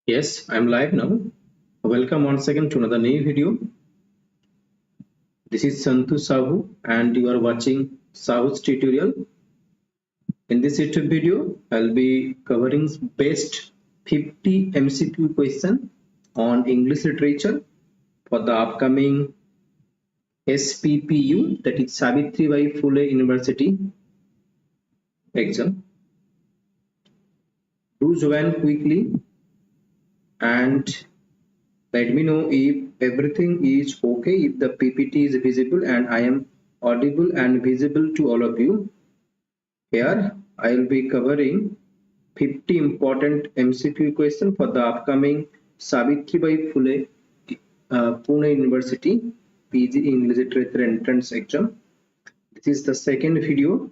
Yes, I'm live now. Welcome once again to another new video. This is Santu Sahu and you are watching Sahu's tutorial. In this YouTube video, I'll be covering best 50 MCQ question on English literature for the upcoming SPPU, that is Savitribai Phule University exam. Do join quickly and let me know if everything is okay, if the PPT is visible and I am audible and visible to all of you. Here I will be covering 50 important MCQ questions for the upcoming Savitribai Phule Pune University PG English Literature entrance exam. This is the second video.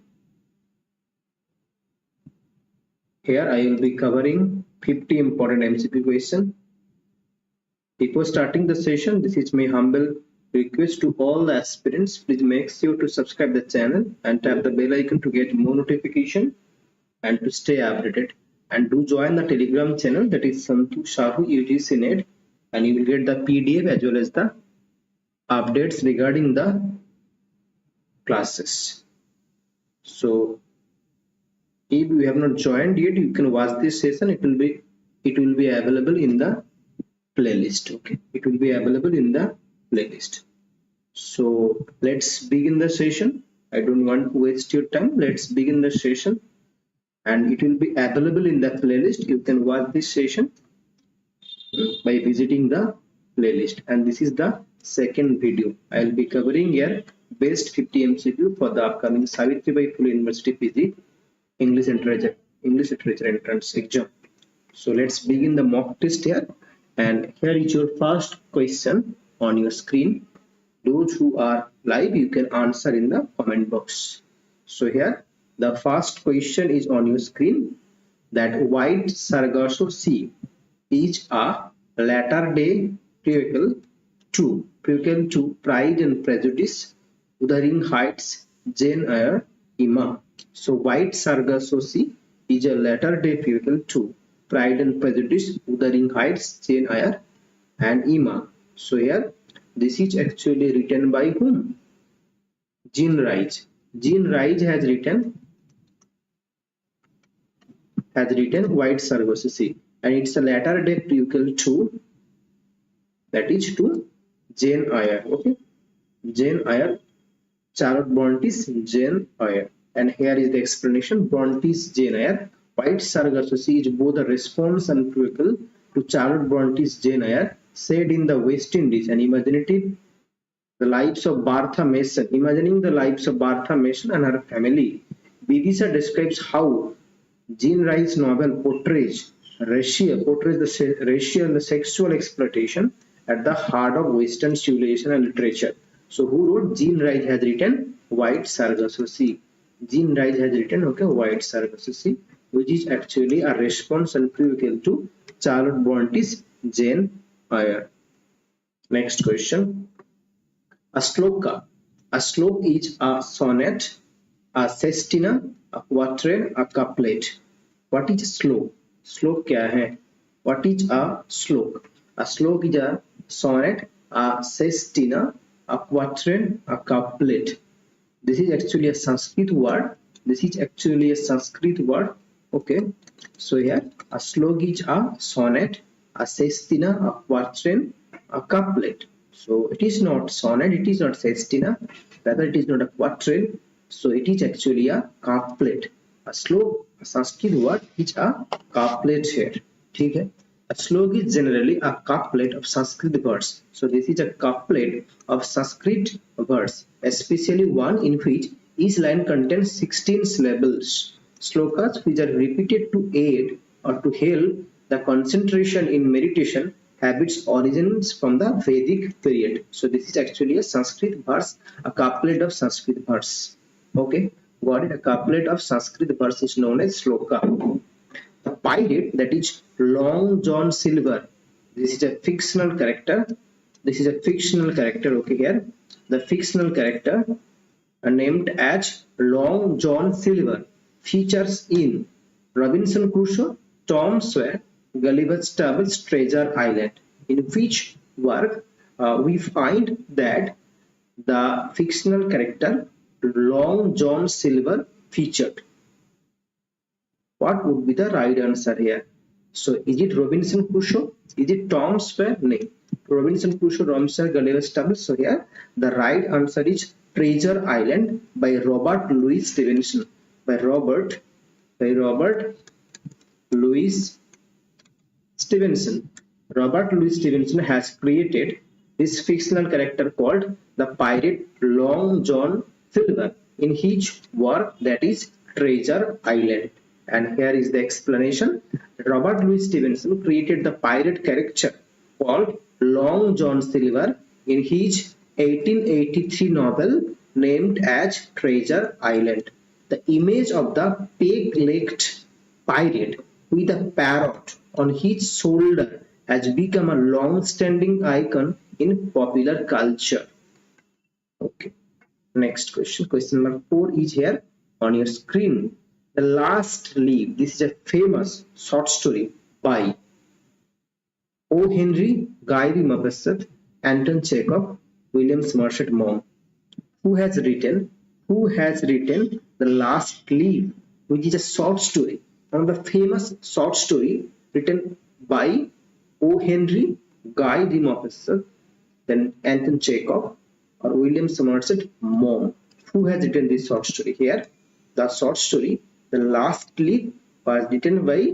Here I will be covering 50 important MCQ questions. Before starting the session, this is my humble request to all the aspirants. Please make sure to subscribe the channel and tap the bell icon to get more notification and to stay updated. And do join the Telegram channel, that is Santu Sahu UGC Net, and you will get the PDF as well as the updates regarding the classes. So if you have not joined yet, you can watch this session. It will be available in the playlist. Okay, it will be available in the playlist. So let's begin the session. I don't want to waste your time. Let's begin the session, and it will be available in the playlist. You can watch this session by visiting the playlist. And this is the second video. I will be covering here best 50 MCQ for the upcoming Savitribai Phule University PG English Literature entrance exam. So let's begin the mock test here. And here is your first question on your screen. Those who are live, you can answer in the comment box. So here the first question is on your screen, that White Sargasso Sea is a latter day prequel to Pride and Prejudice, Wuthering Heights, Jane Eyre, Emma. So White Sargasso Sea is a latter day prequel to Pride and Prejudice, Wuthering Heights, Jane Eyre, and Emma. So here this is actually written by whom? Jean Rhys. Jean Rhys has written White Sargasso Sea, and it's a latter day prequel to, that is to Jane Eyre. Okay, Jane Eyre, Charlotte Bronte's Jane Eyre. And here is the explanation. Bronte's Jane Eyre. White Sargasso Sea is both a response and prequel to Charlotte Bronte's Jane Eyre, set in the West Indies and imagining the lives of Bertha Mason and her family. Bidisha describes how Jean Rhys' novel portrays the racial and the sexual exploitation at the heart of Western civilization and literature. So who wrote? Jean Rhys has written White Sargasso Sea. Jean Rhys has written White Sargasso Sea, which is actually a response and prequel to Charlotte Bronte's Jane Eyre. Next question. A sloka. A slok is a sonnet, a sestina, a quatrain, a couplet. What is a slok? Slok kya hai? What is a slok? A slok is a sonnet, a sestina, a quatrain, a couplet. This is actually a Sanskrit word. Okay, so here a slok is a sonnet, a sestina, a quatrain, a couplet. So it is not sonnet, it is not sestina, rather it is not a quatrain. So it is actually a couplet. A slok, a Sanskrit word, is a couplet here. Okay? A slok is generally a couplet of Sanskrit verse. So this is a couplet of Sanskrit verse, especially one in which each line contains 16 syllables. Slokas which are repeated to aid or to help the concentration in meditation have its origins from the Vedic period. So this is actually a Sanskrit verse, a couplet of Sanskrit verse. Okay, got it? A couplet of Sanskrit verse is known as sloka. The pirate, that is Long John Silver, this is a fictional character. Okay, here the fictional character named as Long John Silver features in Robinson Crusoe, Tom Sawyer, Gulliver's Travel's Treasure Island, in which work we find that the fictional character Long John Silver featured. What would be the right answer here? So is it Robinson Crusoe? Is it Tom Sawyer? No. Robinson Crusoe, Tom Sawyer, Gulliver's Travels. So here the right answer is Treasure Island by Robert Louis Stevenson. By Robert Louis Stevenson. Robert Louis Stevenson has created this fictional character called the pirate Long John Silver in his work, that is Treasure Island. And here is the explanation. Robert Louis Stevenson created the pirate character called Long John Silver in his 1883 novel named as Treasure Island. The image of the peg-legged pirate with a parrot on his shoulder has become a long-standing icon in popular culture. Okay. Next question. Question number 4 is here on your screen. The Last Leaf. This is a famous short story by O. Henry, Guy de Maupassant, Anton Chekhov, William Somerset Maugham. Who has written The Last Leaf, which is a short story, one of the famous short story written by O. Henry, Guy de Maupassant, then Anton Chekhov or William Somerset Maugham. Who has written this short story? Here the short story The Last Leaf was written by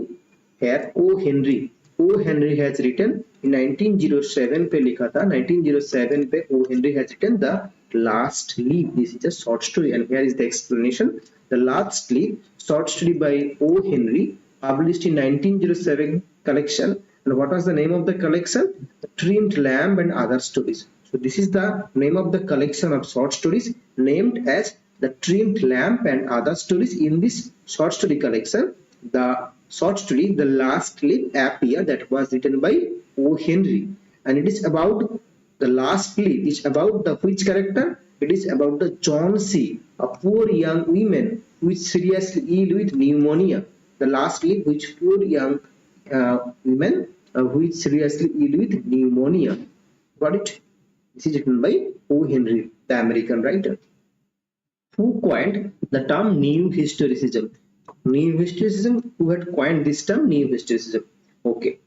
here O. Henry. O. Henry has written in 1907 पे लिखा था. 1907 पे O. Henry has written The Last Leaf. This is a short story, and here is the explanation. The Last Leaf, short story by O. Henry, published in 1907 collection. And what was the name of the collection? The Trimmed Lamp and Other Stories. So this is the name of the collection of short stories named as The Trimmed Lamp and Other Stories. In this short story collection, the short story The Last Leaf appear, that was written by O. Henry, and it is about the last leaf. It's about the which character? It is about the Johnsy, a poor young woman who is seriously ill with pneumonia. The last leaf, which poor young woman who is seriously ill with pneumonia. Got it? This is written by O. Henry, the American writer. Who coined the term New Historicism? New Historicism. Who had coined this term New Historicism? Okay.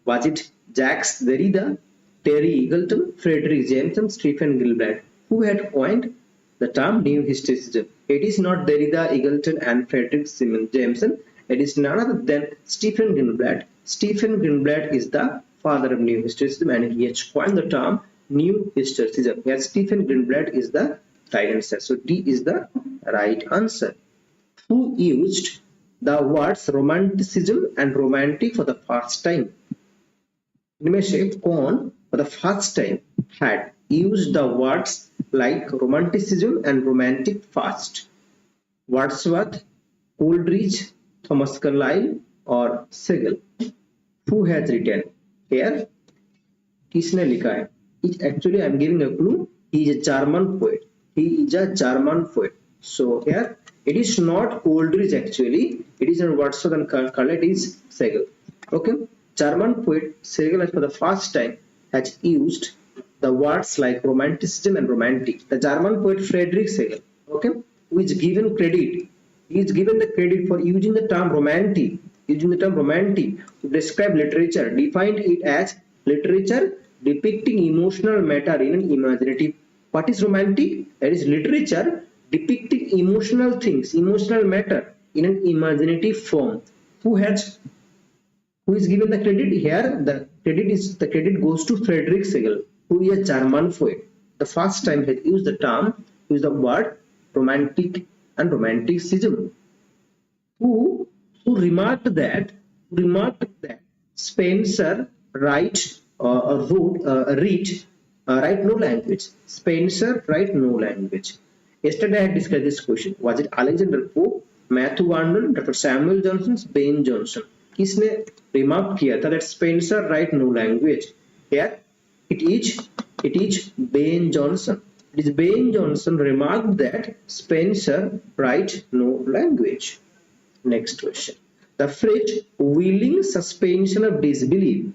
Was it Jacques Derrida, Terry Eagleton, Frederick Jameson, Stephen Gilbert? Who had coined the term New Historicism? It is not Derrida, Eagleton and Frederick Jameson. It is none other than Stephen Gilbert. Stephen Gilbert is the father of New Historicism, and he has coined the term New Historicism. Here Stephen Gilbert is the right answer. So D is the right answer. Who used the words romanticism and romantic for the first time? इनमें से कौन for the first time had used the words like romanticism and romantic first? Wordsworth, Coleridge, Thomas Carlyle or Segel? Who has written? Here किसने लिखा है? Actually I am giving a clue. He is a German poet. He is a German poet. So here it is not Coleridge actually. It is not Wordsworth and Carlyle. It is Segel. Okay. German poet Segel for the first time has used the words like romanticism and romantic. The German poet Friedrich Segel, okay, who is given credit. He is given the credit for using the term romantic. Using the term romantic to describe literature, defined it as literature depicting emotional matter in an imaginative. What is romantic? That is literature depicting emotional things, emotional matter in an imaginative form. Who is given the credit here? The credit goes to Friedrich Segel, who is a German poet. The first time he used the term, used the word romantic and romanticism. Who remarked that Spencer write no language. Spencer write no language. Yesterday I had discussed this question. Was it Alexander Pope, Matthew Arnold, Dr. Samuel Johnson, Ben Jonson? किसने remark किया था that Spencer write no language? Here it is Ben Jonson. It is Ben Jonson remarked that Spencer write no language. Next question. The phrase willing suspension of disbelief,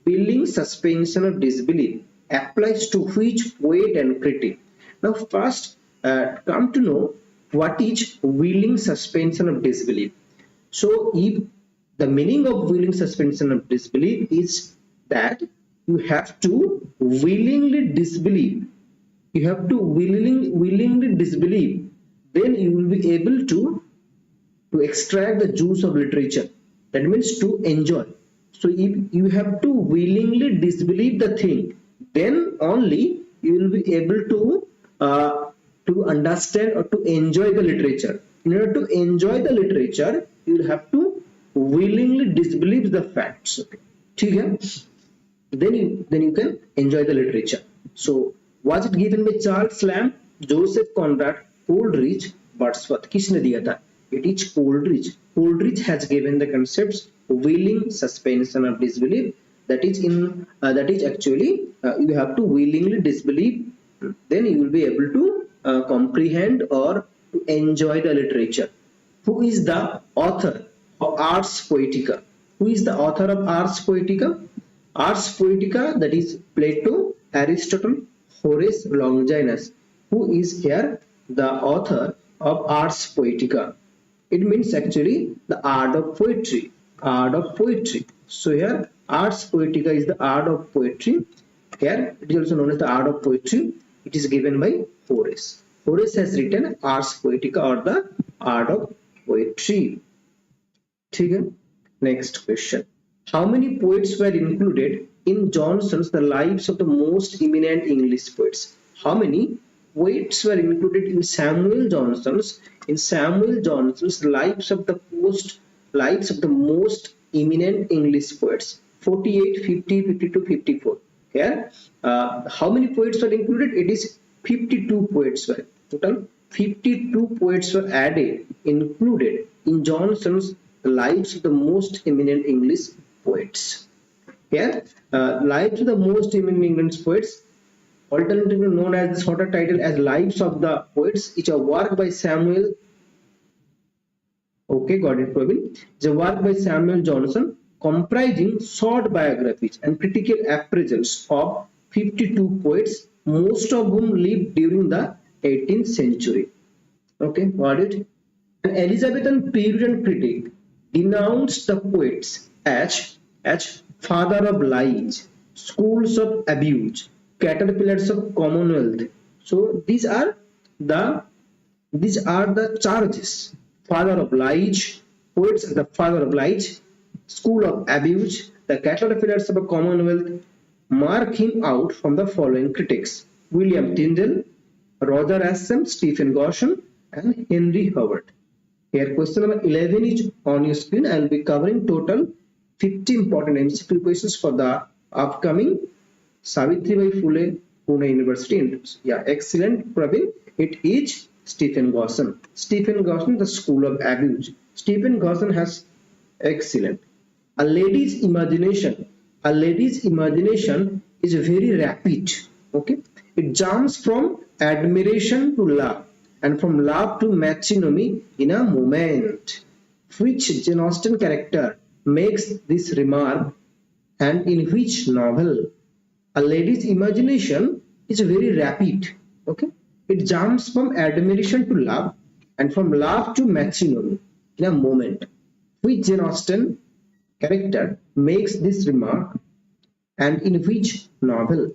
willing suspension of disbelief applies to which poet and critic? Now first come to know what is willing suspension of disbelief. So if the meaning of willing suspension of disbelief is that you have to willingly disbelieve, you have to willingly disbelieve, then you will be able to extract the juice of literature, that means to enjoy. So if you have to willingly disbelieve the thing, then only you will be able to understand or to enjoy the literature. In order to enjoy the literature, you will have to willingly disbelieve the facts. Okay, then you can enjoy the literature. So was it given by Charles Lamb, Joseph Conrad, Coleridge, Wordsworth? किसने दिया था? It is Coleridge. Coleridge has given the concepts willing suspension of disbelief. That is actually you have to willingly disbelieve, then you will be able to comprehend or to enjoy the literature. Who is the author of Ars Poetica? Who is the author of Ars Poetica? Ars Poetica, that is Plato, Aristotle, Horace Longinus. Who is here the author of Ars Poetica? It means actually the art of poetry. Art of poetry. So here Ars Poetica is the art of poetry. Here it is also known as the art of poetry. It is given by Horace. Horace has written Ars Poetica or the art of poetry. Okay. Next question. How many poets were included in Johnson's The Lives of the Most Eminent English Poets? How many poets were included in Samuel Johnson's Lives of the Most Eminent English Poets? 48, 50, 52, 54. Here, how many poets were included? It is 52 poets were total. 52 poets were included in Johnson's Lives of the Most Eminent English Poets. Here, Lives of the Most Eminent English Poets, alternatively known as the shorter title as Lives of the Poets, is a work by Samuel. Okay, got it, Praveen. It's a work by Samuel Johnson comprising short biographies and critical appraisals of 52 poets, most of whom lived during the 18th century. Okay, got it. An Elizabethan Puritan critic denounced the poets as father of lies, schools of abuse, caterpillars of commonwealth. So these are the charges. Father of lies, poets the father of lies, school of abuse, the caterpillars of a commonwealth. Mark him out from the following critics: William Tyndale, Roger Ascham, Stephen Goshen, and Henry Howard. Here question number 11 is on your screen. I will be covering total 50 important MCQ questions for the upcoming Savitribai Phule Pune University. Yeah, excellent, Praveen. It is Stephen Goshen. Stephen Goshen, the school of abuse. Stephen Goshen has excellent. A lady's imagination is very rapid. Okay, it jumps from admiration to love, and from love to matrimony in a moment. Which Jane Austen character makes this remark, and in which novel? A lady's imagination is very rapid. Okay, it jumps from admiration to love, and from love to matrimony in a moment. Which Jane Austen character makes this remark, and in which novel?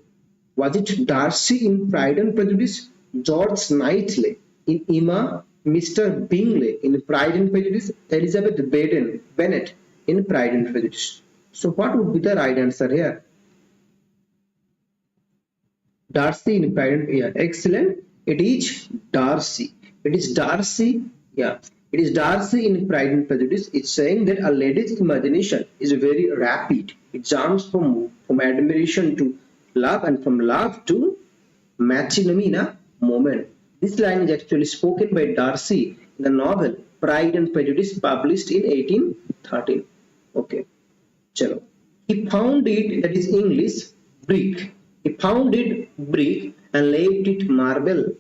Was it Darcy in Pride and Prejudice, George Knightley in Emma, Mr. Bingley in Pride and Prejudice, Elizabeth Bennet in Pride and Prejudice? So what would be the right answer here? Darcy in Pride and Prejudice. Yeah, excellent. It is Darcy. It is Darcy. Yeah, it is Darcy in Pride and Prejudice. It's saying that a lady's imagination is very rapid. It jumps from admiration to love, and from love to matrimony in a moment. This line is actually spoken by Darcy in the novel Pride and Prejudice, published in 1813. Okay, chalo. He found it, that is English, brick. He found it brick and left it marble.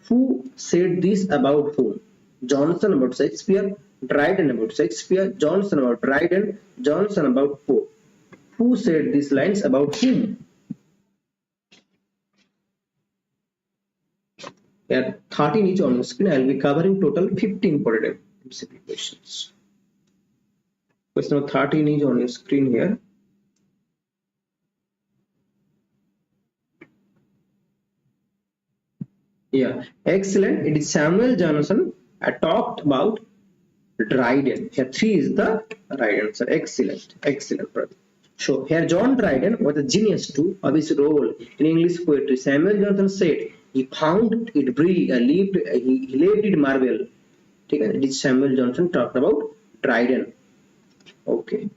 Who said this about whom? Johnson about Shakespeare, Dryden about Shakespeare, Johnson about Dryden, Johnson about Poe. Who said these lines about whom? There 13 each on the screen. I will be covering total 15 per day MCQ questions. Question number 13 is on your screen here. Yeah, excellent. It is Samuel Johnson. I talked about Dryden. Here 3 is the right answer. Excellent, excellent, brother. So here John Dryden was a genius too of his role in English poetry. Samuel Johnson said he found it breathe, he lived it marvel. It is Samuel Johnson talked about Dryden. Okay.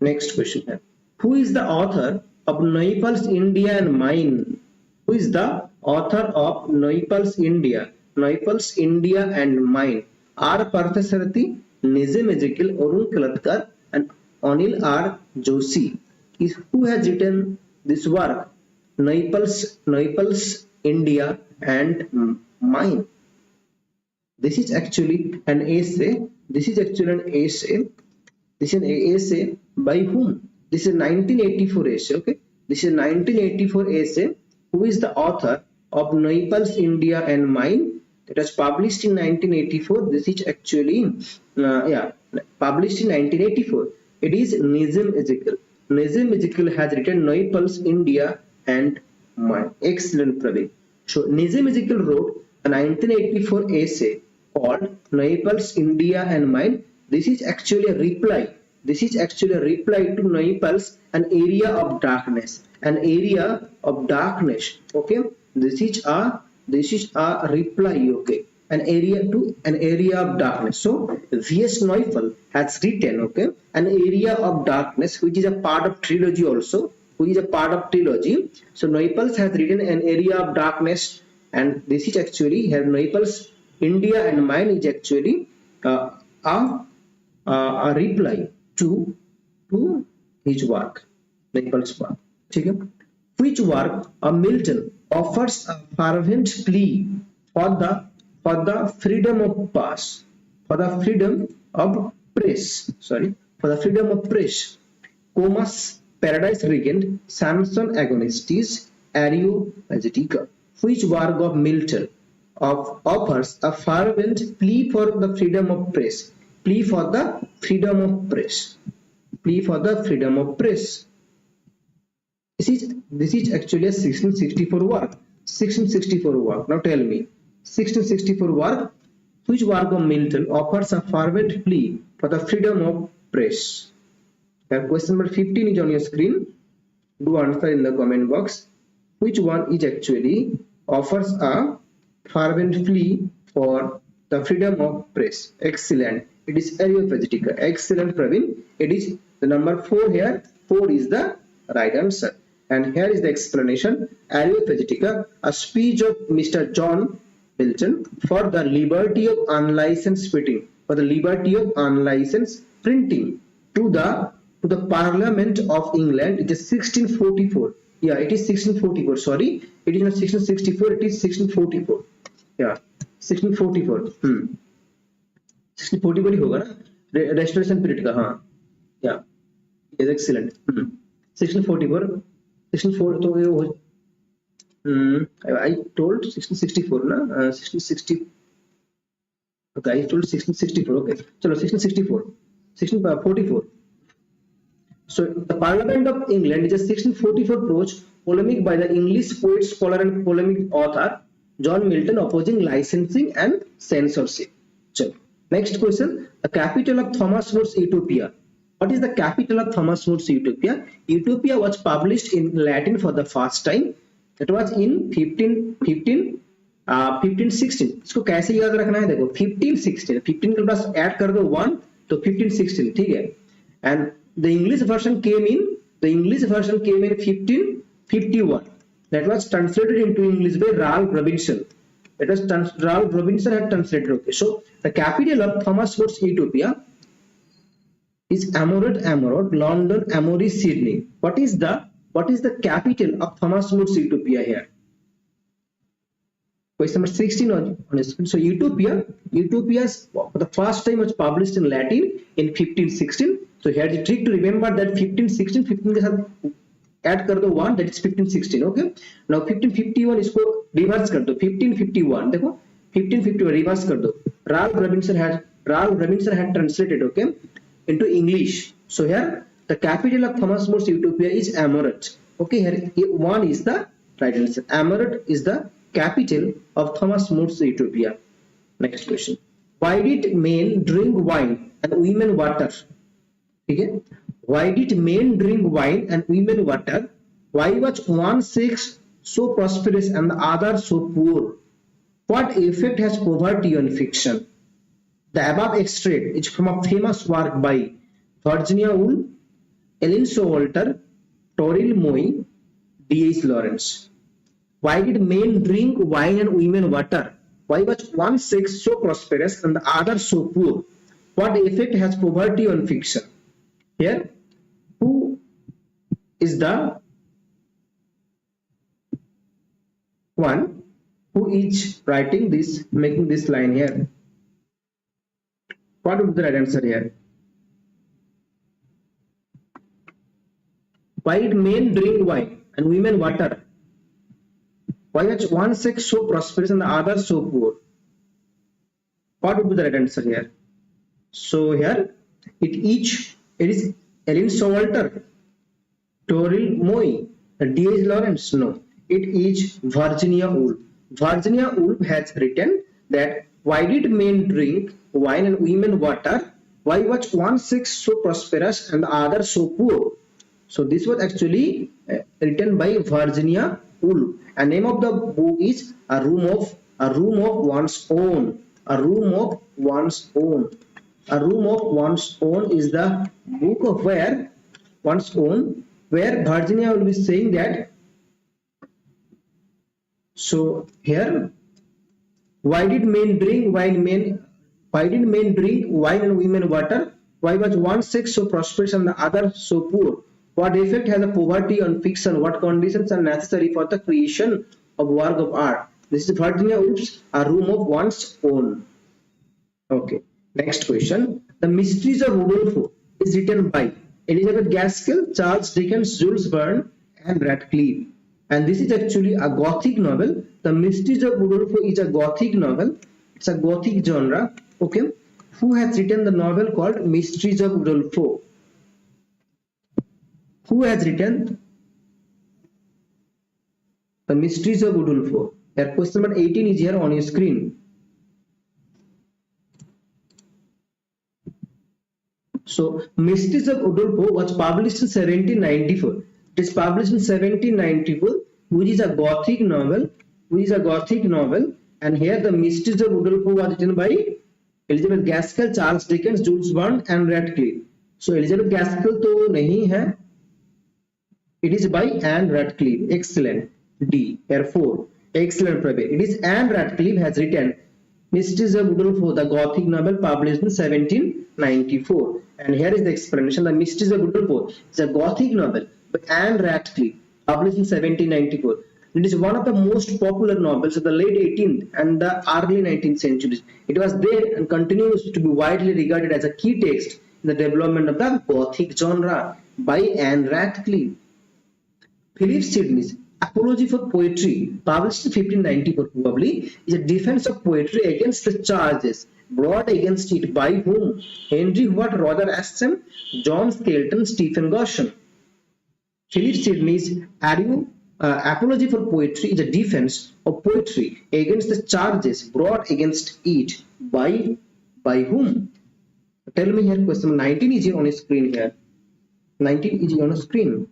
Next question here. Who is the author of Naples, India and Mine? Who is the author of Naples, India and Mine? R. Parthasarathi, Nizam Ezekiel, Arun Kalatkar and Anil R. Joshi. Who has written this work? Naples, India and Mine. This is actually an essay. This is an essay by whom? This is 1984 essay. Okay. This is 1984 essay. Who is the author of Naples, India and Mine? It was published in 1984. This is actually published in 1984. It is Nizam Ezekiel. Nizam Ezekiel has written Naples, India and Mine. Excellent, Praveen. So Nizam Ezekiel wrote a 1984 essay called Naples, India and Mine. This is actually a reply. This is actually a reply to Naples, an area of darkness. An area of darkness. Okay. This is a reply. Okay. An area of darkness. So V.S. Neufeld has written, okay, an area of darkness, which is a part of trilogy also. So Neufeld has written an area of darkness, and this is actually here Naples, India and Mine is actually a reply to his work, Naples' work. Okay? Which work of Milton offers a fervent plea for the freedom of press, Comus, Paradise Regent, Samson Agonistes, Areopagitica. Which work of Milton offers a fervent plea for the freedom of press? This is actually a 1664 work. Now tell me, 1664 work. Which work of Milton offers a fervent plea for the freedom of press? Question number 15 is on your screen. Do answer in the comment box. Which one is actually offers a fervent plea for the freedom of press? Excellent. It is Areopagitica. Excellent, Praveen. It is the number 4 here. 4 is the right answer. And here is the explanation. Areopagitica, a speech of Mr. John Milton for the liberty of unlicensed printing. To the Parliament of England. It is 1644. Yeah, it is 1644. Sorry, it is not 1664. It is 1644. Yeah, 1644. 1644 ही होगा ना restoration period का. हाँ, yeah, yes, excellent. 1644. 1644 तो ये I told 1664 ना 1660. Okay, I told 1664. Okay, चलो 1664. 1644. So the Parliament of England is a 1644 approach polemic by the English poet, scholar and polemic author John Milton opposing licensing and censorship. So, next question. The capital of Thomas More's Utopia. What is the capital of Thomas More's Utopia? Utopia was published in Latin for the first time. It was in 1516. इसको कैसे याद रखना है देखो 1516 15 के पास add कर दो 1 तो 1516 ठीक है. And the English version came in 1551. That was translated into English by Ralph Robinson. Ralph Robinson had translated. Okay, so the capital of Thomas More's Utopia is Amorot, London, Amory, Sydney. What is the capital of Thomas More's Utopia here? Question number 16 on screen. So Utopia for the first time was published in Latin in 1516. So here the trick to remember that 1516 15 के साथ add कर दो 1, that is 1516. Okay. Now 1551 इसको reverse कर दो 1551. देखो 1551 reverse कर दो. Ralph Robinson had translated, okay, into English. So here the capital of Thomas More's Utopia is Amoret. Okay, here 1 is the right answer. Amoret is the capital of Thomas More's Utopia. Next question. Why did men drink wine and women water? Okay. Why did men drink wine and women water? Why was one sex so prosperous and the other so poor? What effect has poverty on fiction? The above extract is from a famous work by Virginia Woolf, Ellen Showalter, Toril Moy, D.H. Lawrence. Why did men drink wine and women water? Why was one sex so prosperous and the other so poor? What effect has poverty on fiction? Here, who is the one who is writing this, making this line here? What would be the right answer here? Why did men drink wine and women water? Why was one sex so prosperous and the other so poor? What would be the right answer here? So here it is Ellen Showalter, Toril Moy, D.H. Lawrence. No, it is Virginia Woolf. Virginia Woolf has written that why did men drink wine and women water? Why was one sex so prosperous and the other so poor? So this was actually written by Virginia Woolf. And name of the book is A Room of One's Own. A Room of One's Own. A Room of One's Own is the book of where Virginia will be saying that. So here, why did men drink wine and women water? Why was one sex so prosperous and the other so poor? What effect has a poverty on fiction? What conditions are necessary for the creation of work of art? This is Virginia Woolf's A Room of One's Own. Okay. Next question. The Mysteries of Udolpho is written by Elizabeth Gaskell, Charles Dickens, Jules Verne, and Radcliffe. And this is actually a Gothic novel. The Mysteries of Udolpho is a Gothic novel. It's a Gothic genre. Okay. Who has written the novel called Mysteries of Udolpho? Who has written the Mysteries of Udolpho? Here, question number 18 is here on your screen. So, Mysteries of Udolpho was published in 1794. It is published in 1794, which is a Gothic novel. And here the Mysteries of Udolpho was written by Elizabeth Gaskell, Charles Dickens, Jules Verne, and Radcliffe. So, Elizabeth Gaskell तो नहीं है. It is by Anne Radcliffe. Excellent. D. Here 4. Excellent, Prabir. It is Anne Radcliffe has written Mysteries of Udolpho, the Gothic novel published in 1794. And here is the explanation. The Mysteries of Udolpho is a Gothic novel by Anne Radcliffe published in 1794. It is one of the most popular novels of the late 18th and the early 19th centuries. It was there and continues to be widely regarded as a key text in the development of the Gothic genre by Anne Radcliffe. Philip Sidney's Apology for Poetry, published in 1594, probably, is a defense of poetry against the charges brought against it by whom? Henry Watt, Roger Ascham, John Skelton, Stephen Goshen. Philip Sidney's Apology for Poetry is a defense of poetry against the charges brought against it by whom? Tell me here, question 19 is here on the screen here. 19 is on the screen.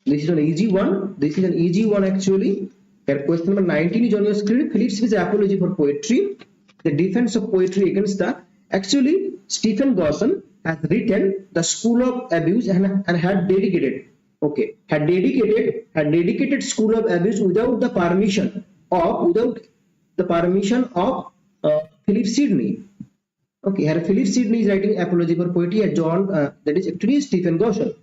This is an easy one. This is an easy one actually. Here, question number 19 is on your screen. Philip Sidney's Apology for Poetry, the defense of poetry against the. Actually, Stephen Goshen has written the School of Abuse and had dedicated. Okay, had dedicated School of Abuse without the permission of Philip Sidney. Okay, here Philip Sidney is writing apology for poetry at John, that is actually Stephen Goshen.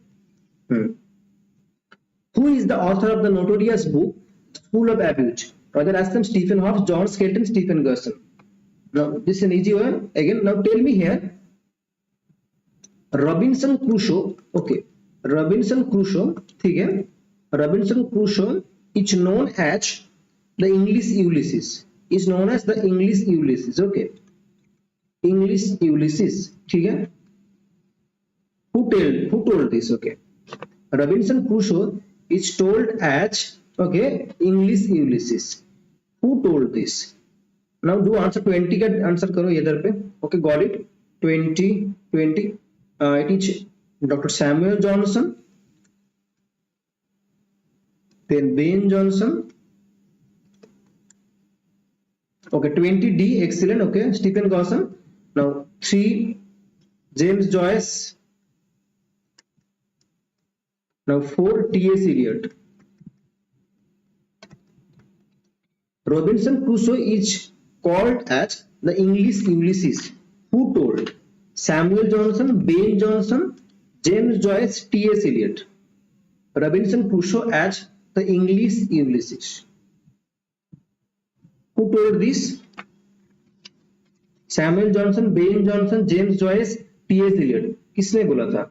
Who is the author of the notorious book School of Abuse? Roger Aston, Stephen Hobbes, John Skelton, Stephen Gerson. Now this is an easy one. Again, now tell me here. Robinson Crusoe. Okay, Robinson Crusoe. ठीक है? Robinson Crusoe is known as the English Ulysses. Is known as the English Ulysses. Okay, English Ulysses. ठीक है? Who told this? Okay, Robinson Crusoe is told as, okay, English Ulysses. Who told this? Now do answer 20 का answer करो इधर पे. Okay, got it. 20. It is Dr. Samuel Johnson, then Ben Jonson. Okay, 20D, excellent. Okay, Stephen Gosson. Now 3, James Joyce. Now 4, T.S. Eliot. Robinson Crusoe is called as the English Ulysses. Who told? Samuel Johnson, Ben Jonson, James Joyce, T.S. Eliot. Robinson Crusoe as the English Ulysses. Who told this? Samuel Johnson, Ben Jonson, James Joyce, T.S. Eliot. किसने बोला था?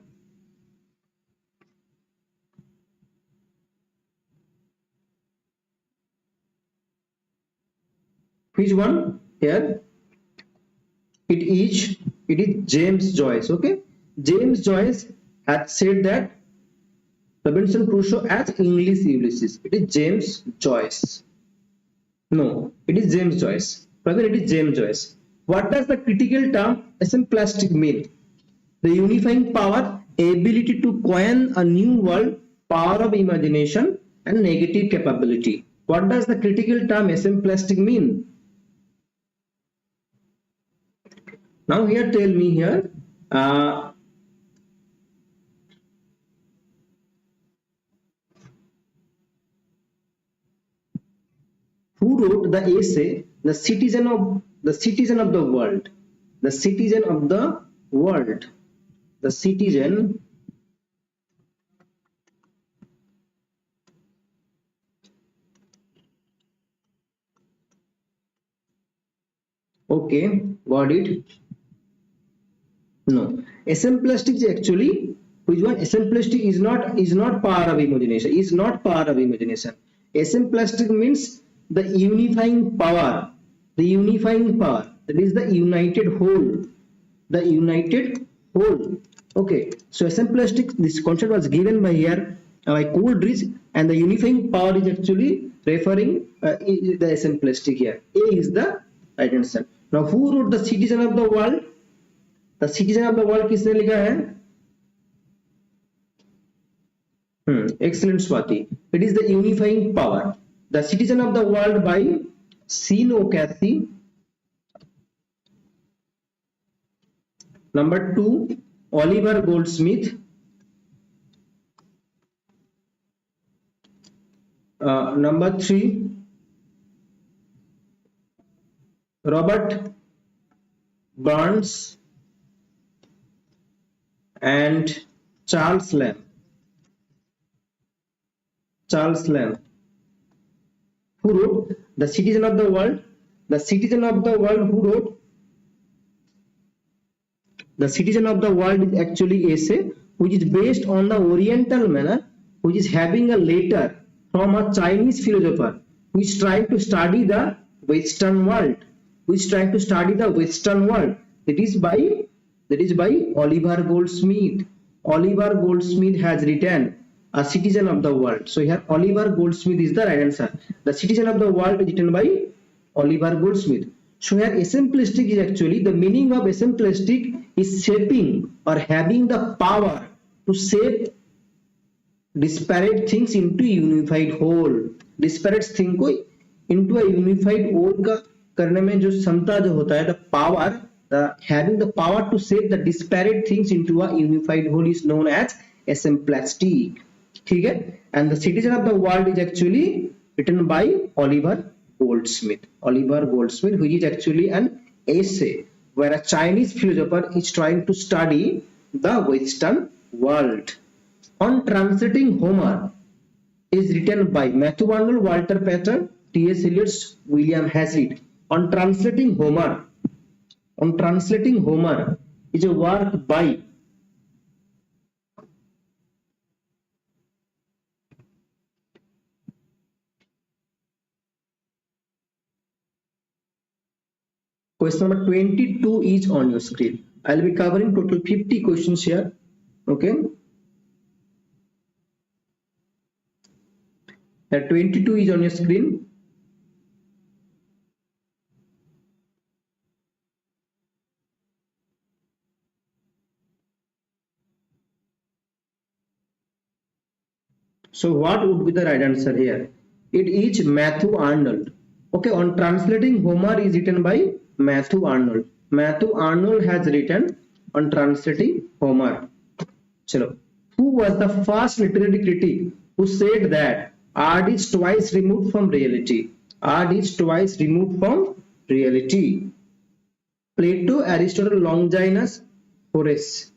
Which one? Here it is James Joyce. Okay, James Joyce had said that Robinson Crusoe as English Ulysses. It is James Joyce. No, it is James Joyce. Brother, it is James Joyce. What does the critical term asemplastic mean? The unifying power, ability to coin a new world, power of imagination, and negative capability. What does the critical term asemplastic mean? Now here tell me here, who wrote the essay The Citizen of the World? The Citizen of the World. The Citizen okay, got it. No, asemplastic is actually which one? Asemplastic is not power of imagination. Is not power of imagination. Asemplastic means the unifying power. The unifying power, that is the united whole. The united whole. Okay, so asemplastic, this concept was given by here by Coleridge, and the unifying power is actually referring the asemplastic here. A is the right answer. Now who wrote The Citizen of the World? The Citizen of the World किसने लिखा है? Excellent, Swati. It is the unifying power. The Citizen of the World by Sean O'Casey. Number 2, Oliver Goldsmith. Number 3, Robert Burns and Charles Lamb. Who wrote The Citizen of the World? The Citizen of the World, who wrote? The Citizen of the World is actually essay which is based on the Oriental manner, which is having a letter from a Chinese philosopher which trying to study the Western world. That is by Oliver Goldsmith. Oliver Goldsmith has written A Citizen of the World. So here Oliver Goldsmith is the right answer. The Citizen of the World is written by Oliver Goldsmith. So here asemplastic is actually, the meaning of asemplastic is shaping or having the power to shape disparate things into a unified whole. Disparate thing को into a unified whole का करने में जो क्षमता जो होता है, the power, having the power to shape the disparate things into a unified whole is known as asemplastic. ठीक है? And The Citizen of the World is actually written by Oliver Goldsmith. Which is actually an essay where a Chinese philosopher is trying to study the Western world. On Translating Homer is written by Matthew Arnold, Walter Pater, T.S. Eliot, William Hazlitt. On Translating Homer is a work by question number 22 is on your screen. I'll be covering total 50 questions here. Okay. That 22 is on your screen. So what would be the right answer here? It is Matthew Arnold. Okay, on Translating Homer is written by Matthew Arnold. Matthew Arnold has written on Translating Homer. Chalo. Who was the first literary critic who said that art is twice removed from reality? Art is twice removed from reality. Plato, Aristotle, Longinus, Horace.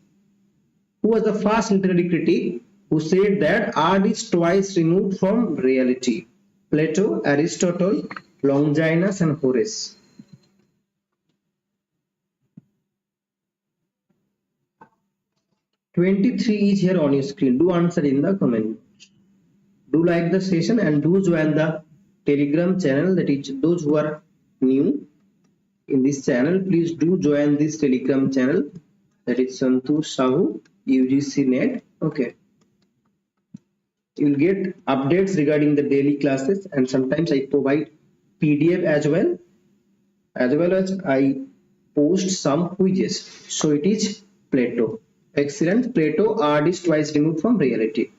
Who was the first literary critic who said that art is twice removed from reality? Plato, Aristotle, Longinus and Horace. (23) is here on your screen. Do answer in the comment. Do like the session and do join the Telegram channel. That is, those who are new in this channel, please do join this Telegram channel. That is Santosh Sahu UGC Net. Okay. You will get updates regarding the daily classes, and sometimes I provide PDF as well as I post some quizzes. So it is Plato. Excellent. Plato, art is twice removed from reality.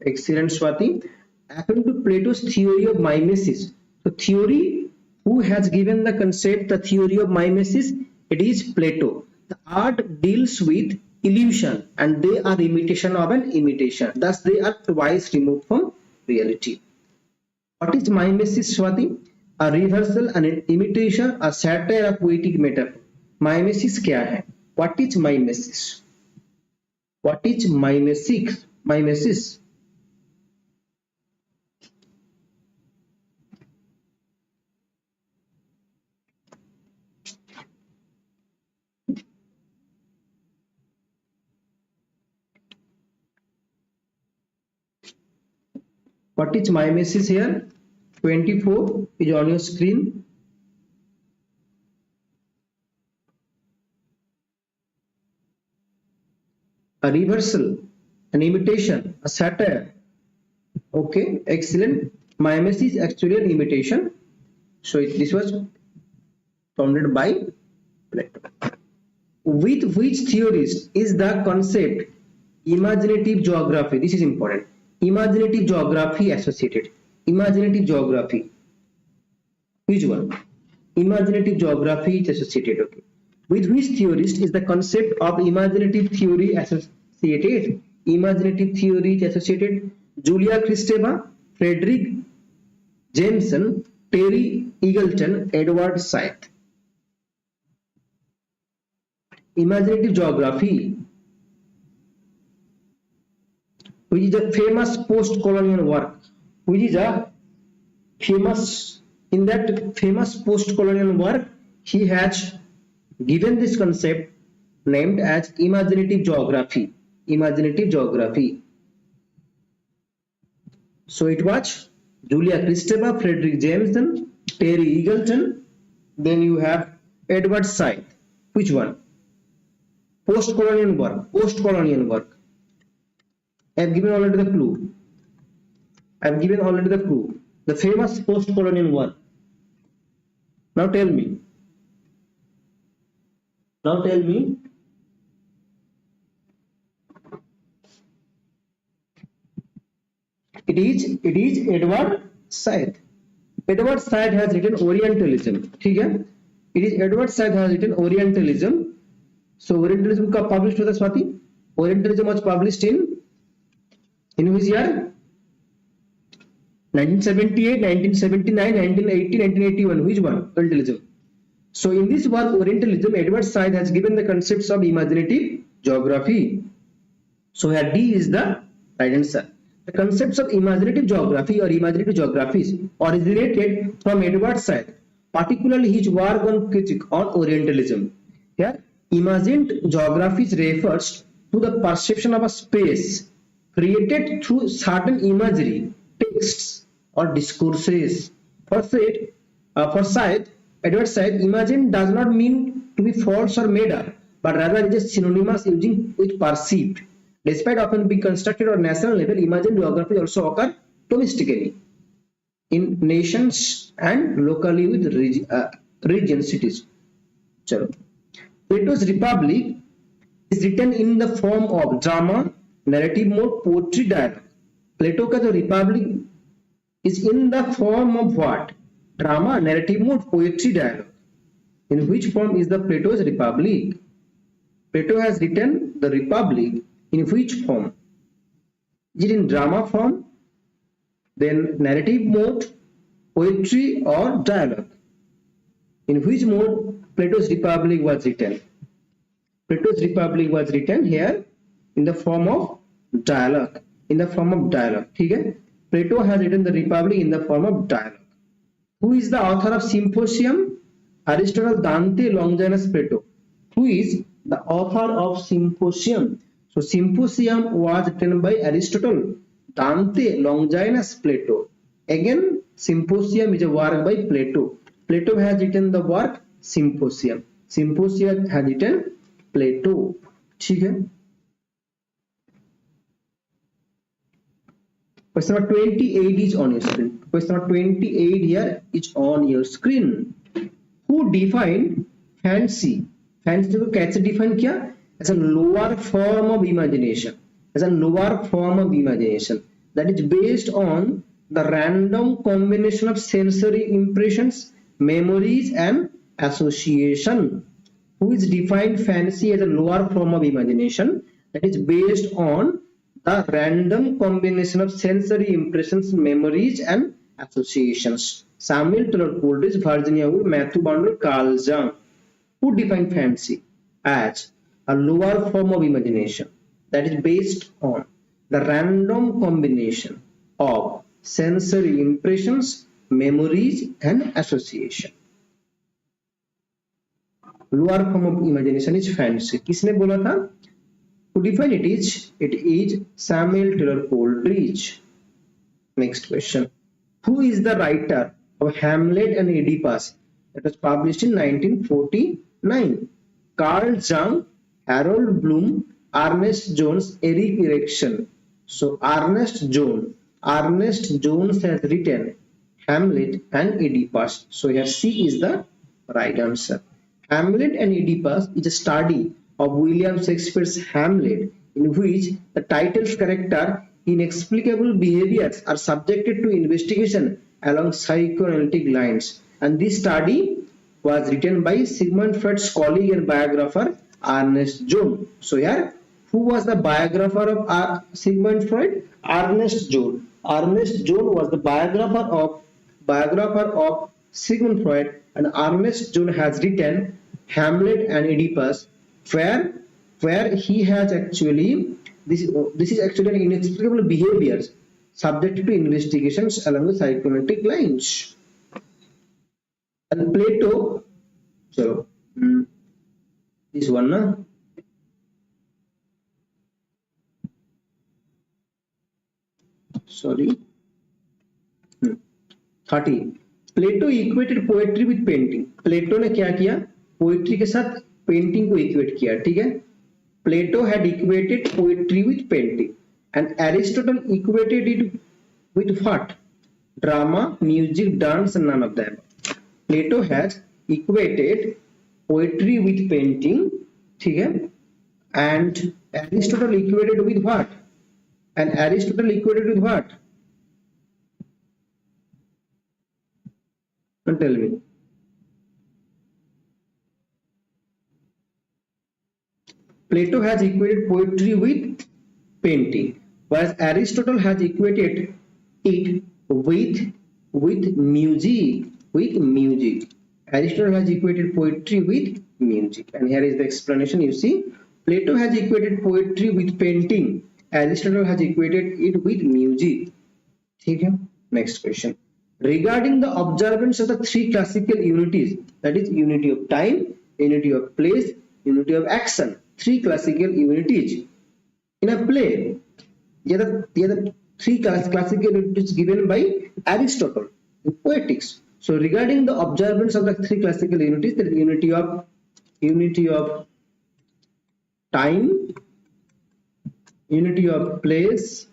Excellent, Swati. According to Plato's theory of mimesis, the theory who has given the concept, the theory of mimesis, it is Plato. The art deals with illusion and they are imitation of an imitation. Thus, they are twice removed from reality. What is mimesis, Swati? A reversal, an imitation, a satire, a poetic metaphor. Mimesis क्या है? What is mimesis? What is mimesis? Mimesis. What is mimesis here? 24 is on your screen. A reversal, an imitation, a satire. Okay, excellent. Mimesis is actually an imitation. So this was founded by Plato. With which theorist is the concept imaginative geography? This is important. Imaginative geography associated. Imaginative geography. Which one? Imaginative geography is associated. Okay. With which theorist is the concept of imaginative theory associated? Imaginative theory is associated. Julia Kristeva, Frederick Jameson, Terry Eagleton, Edward Said. Imaginative geography, which is a famous post-colonial work, which is a famous, in that famous post-colonial work, he has given this concept named as imaginative geography. Imaginative geography. So it was Julia Kristeva, Frederick Jameson, Terry Eagleton, then you have Edward Said. Which one? Post-colonial work. Post-colonial work. I have given already the clue. The famous post-colonial work. Now tell me. It is Edward Said. Edward Said has written Orientalism. Okay? It is Edward Said has written Orientalism. So Orientalism का published होता Swati. Orientalism was published in which year? 1978, 1979, 1980, 1981. Which one? Orientalism. So in this work, Orientalism, Edward Said has given the concepts of imaginative geography. So here D is the right answer. The concepts of imaginative geography or imaginative geographies originated from Edward Said, particularly his work on critique on Orientalism. Here, imagined geographies refers to the perception of a space created through certain imagery, texts, or discourses. For Said, Edward Said, imagine does not mean to be false or made up, but rather it is synonymous using with perceived. Despite often being constructed on national level, imagined geography also occur domestically in nations and locally with region cities. Chalo. Plato's Republic is written in the form of drama, narrative mode, poetry, dialogue. Plato का जो Republic is in the form of what? Drama, narrative mode, poetry, dialogue. In which form is the Plato's Republic? Plato has written the Republic in which form? Is it in drama form, then narrative mode, poetry, or dialogue? In which mode Plato's Republic was written? Plato's Republic was written here in the form of dialogue. In the form of dialogue. Okay? Plato has written the Republic in the form of dialogue. Who is the author of Symposium? Aristotle, Dante, Longinus, Plato. Who is the author of Symposium? So Symposium was written by Aristotle, Dante, Longinus, Plato. Again, Symposium is a work by Plato. Plato has written the work Symposium. Symposium has written Plato. ठीक है? Question number 28 is on your screen. Question number 28 here is on your screen. Who defined fancy? Fancy को कैसे define किया? As a lower form of imagination. As a lower form of imagination that is based on the random combination of sensory impressions, memories, and association. Who is defined fancy as a lower form of imagination that is based on the random combination of sensory impressions, memories, and associations. Samuel Taylor Coleridge, Virginia Woolf, Matthew Barnwell, Carl Jung. Who defined fancy as a lower form of imagination that is based on the random combination of sensory impressions, memories, and association. Lower form of imagination is fancy. किसने बोला था? To define it is Samuel Taylor Coleridge. Next question. Who is the writer of Hamlet and Oedipus? That was published in 1949. Carl Jung, Harold Bloom, Ernest Jones, Eric Erikson. So Ernest Jones has written Hamlet and Oedipus. So here C is the right answer. Hamlet and Oedipus is a study of William Shakespeare's Hamlet, in which the title's character inexplicable behaviors are subjected to investigation along psychoanalytic lines. And this study was written by Sigmund Freud's colleague and biographer Ernest Jones. So here, who was the biographer of Sigmund Freud? Ernest Jones. Ernest Jones was the biographer of Sigmund Freud, and Ernest Jones has written Hamlet and Oedipus, where he has actually this is actually an inexplicable behaviors subject to investigations along the psychoanalytic lines. And Plato, so this one, na? Sorry, 30. Plato equated poetry with painting. Plato ने क्या किया? Poetry के साथ painting को equate किया. ठीक है? Plato had equated poetry with painting, and Aristotle equated it with what? Drama, music, dance, and none of them. Plato has equated poetry with painting, ठीक है? And Aristotle equated with what? And Aristotle equated with what? Don't tell me. Plato has equated poetry with painting, whereas Aristotle has equated it with music. Aristotle has equated poetry with music, and here is the explanation. You see, Plato has equated poetry with painting. Aristotle has equated it with music. Okay. Next question. Regarding the observance of the three classical unities, that is unity of time, unity of place, unity of action, three classical unities. In a play, the three classical unities given by Aristotle in poetics. So regarding the observance of the three classical unities, that is unity of time, unity of place,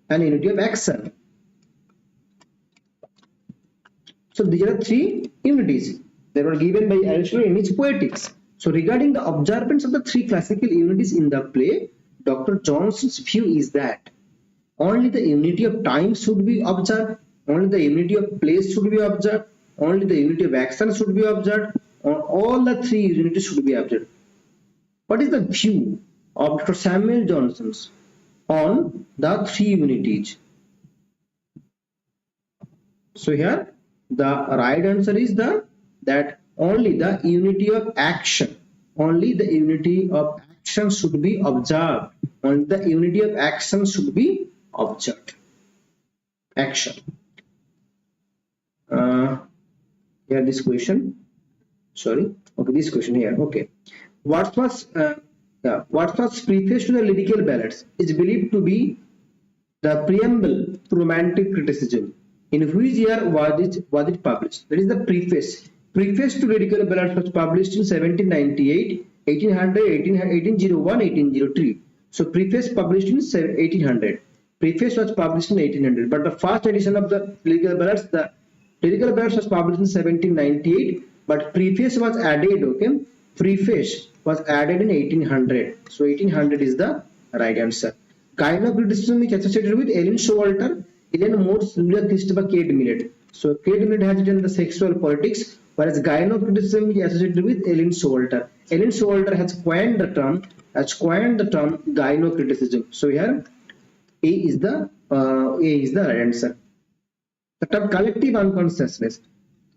and unity of action. So these are three unities that were given by Aristotle in his poetics. So regarding the observance of the three classical unities in the play, Dr. Johnson's view is that only the unity of time should be observed, only the unity of place should be observed, only the unity of action should be observed, or all the three unities should be observed. What is the view of Dr. Samuel Johnson's on the three unities? So here the right answer is that only the unity of action, only the unity of action should be observed, only the unity of action should be observed. Action. Here this question. Sorry. Okay, this question here. Okay. Wordsworth's preface to the lyrical ballads is believed to be the preamble to romantic criticism. In which year was it published? That is the preface. Preface to lyrical ballads was published in 1798, 1800, 1801, 1803. So preface published in 1800. Preface was published in 1800. But the first edition of the lyrical ballads was published in 1798. But preface was added. Okay, preface was added in 1800. So 1800 is the right answer. Gynocriticism is associated with Ellen Showalter, Ellen Morse, Julia Christopher, Kate Millett. So Kate Millett has written the sexual politics, whereas gynocriticism is associated with Ellen Showalter. Ellen Showalter has coined the term gynocriticism. So here A is the right answer. The term collective unconsciousness.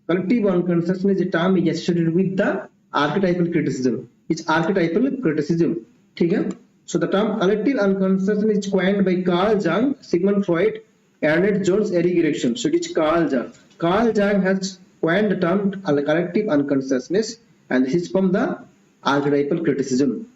Collective unconsciousness is a term is associated with the archetypal criticism. It's archetypal criticism. Okay? So the term collective unconsciousness is coined by Carl Jung, Sigmund Freud, Ernest Jones, Eric Erikson. So it is Carl Jung. Carl Jung has coined the term collective unconsciousness, and this is from the archetypal criticism.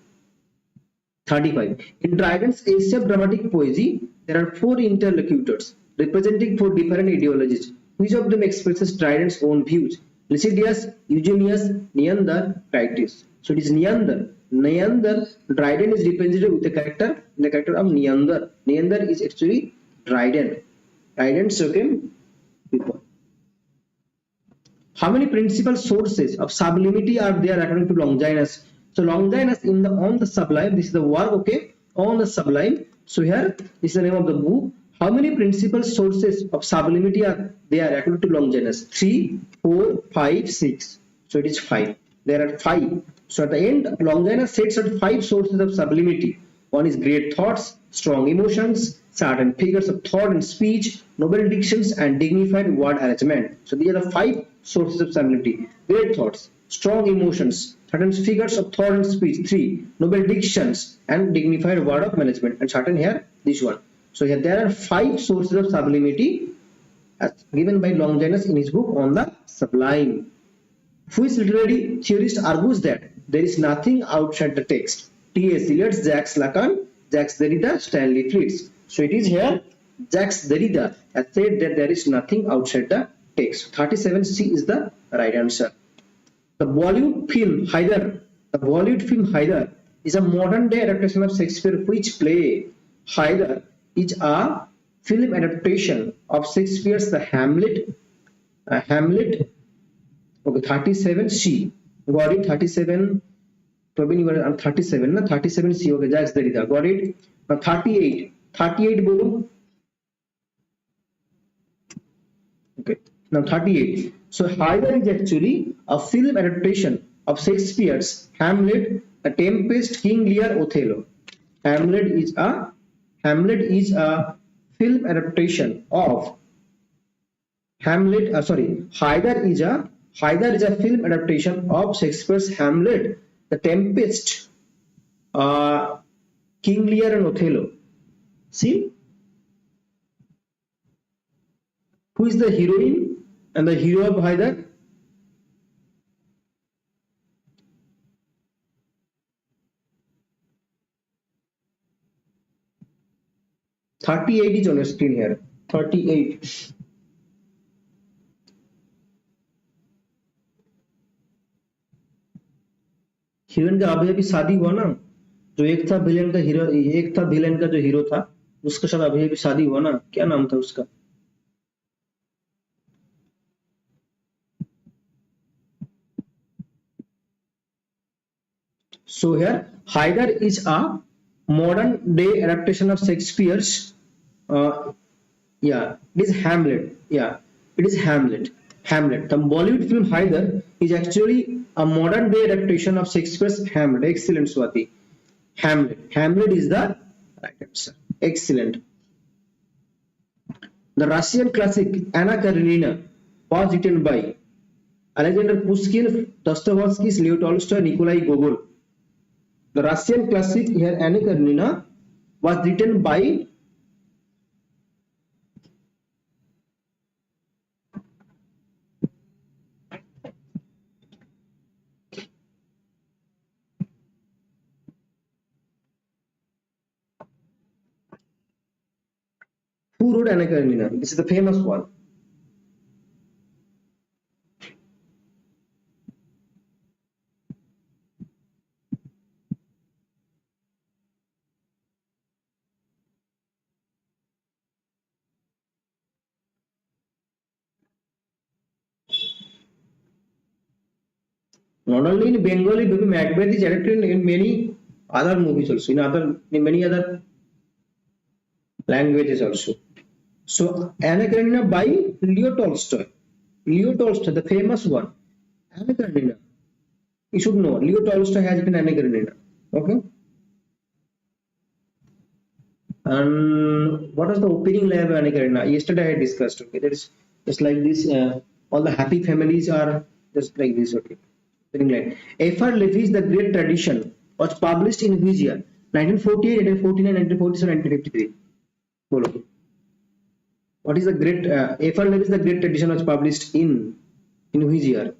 35. In Dryden's essay of dramatic poesy, there are four interlocutors representing four different ideologies. Which of them expresses Dryden's own views? Lycidius, Eugenius, Neander, Critias. So it is Neander. Dryden is represented with the character of Neander. Neander is actually Dryden. Dryden's people. How many principal sources of sublimity are there according to Longinus? So Longinus on the sublime. This is the work. Okay, on the sublime. So here this is the name of the book. How many principal sources of sublimity are there according to Longinus? 3, 4, 5, 6. So it is 5. There are 5. So at the end, Longinus sets out 5 sources of sublimity. One is great thoughts, strong emotions, certain figures of thought and speech, noble dictions, and dignified word arrangement. So these are the 5 sources of sublimity. Great thoughts, strong emotions, certain figures of thought and speech. 3, noble dictions, and dignified word of management. And certain here, this one. So here there are 5 sources of sublimity as given by Longinus in his book on the sublime. Which literary theorist argues that there is nothing outside the text? T.S. Eliot, Jacques Lacan, Jacques Derrida, Stanley Fritz. So it is here Jacques Derrida has said that there is nothing outside the text. 37C is the right answer. The Bollywood film Hyder is a modern day adaptation of Shakespeare. Which play? Hyder is a film adaptation of Shakespeare's The Hamlet. Okay, 37C. Got it? 37. Probably you are on 37. 37C. Okay, Jacques Derrida. Got it? Now 38. 38 bolo. Okay. Now 38. So Hyder is actually a film adaptation of Shakespeare's Hamlet, A Tempest, King Lear, Othello. Hamlet is a film adaptation of Hamlet, Hyder is a film adaptation of Shakespeare's Hamlet, The Tempest, King Lear and Othello. See, who is the heroine and the hero of Hyder? $38 is on your screen here. 38. Heroine का अभी अभी शादी हुआ ना, जो एक था villain का हीरो, एक था विलेन का जो हीरो था, उसके साथ अभी अभी शादी हुआ ना, क्या नाम था उसका? So here, Hyder is a modern day adaptation of Shakespeare's. Yeah, it is Hamlet. Yeah, it is Hamlet. Hamlet. The Bollywood film Hyder is actually a modern day adaptation of Shakespeare's Hamlet. Excellent, Swati. Hamlet. Hamlet is the right answer. Excellent. The Russian classic Anna Karenina was written by Alexander Pushkin, Dostoevsky, Leo Tolstoy, Nikolai Gogol. The Russian classic here Anna Karenina was written by who wrote Anna Karenina? This is the famous one. Not only in Bengali, because Macbeth is adapted in many other movies also, in many other languages also. So Anna Karenina by Leo Tolstoy. Leo Tolstoy, the famous one. Anna Karenina. You should know. Leo Tolstoy has written Anna Karenina. Okay. And what was the opening line of Anna Karenina? Yesterday I had discussed. Okay, that is just like this. All the happy families are just like this. Okay. Opening line. F.R. Leavy's The Great Tradition was published in which year? 1948, 1949, 1947, 1953. Follow. What is the great F.R. Leavy's The Great Tradition was published in which year?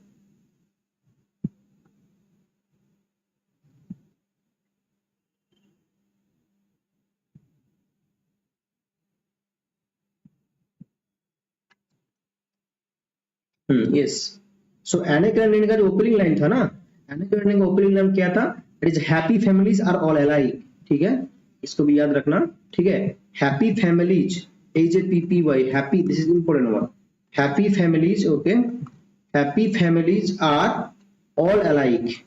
Yes. So Anna Karenina का जो opening line था ना, Anna Karenina का opening line क्या था? It is happy families are all alike. ठीक है, इसको भी याद रखना. ठीक है, happy families, HAPPY, happy, this is important one. Happy families, okay, happy families are all alike,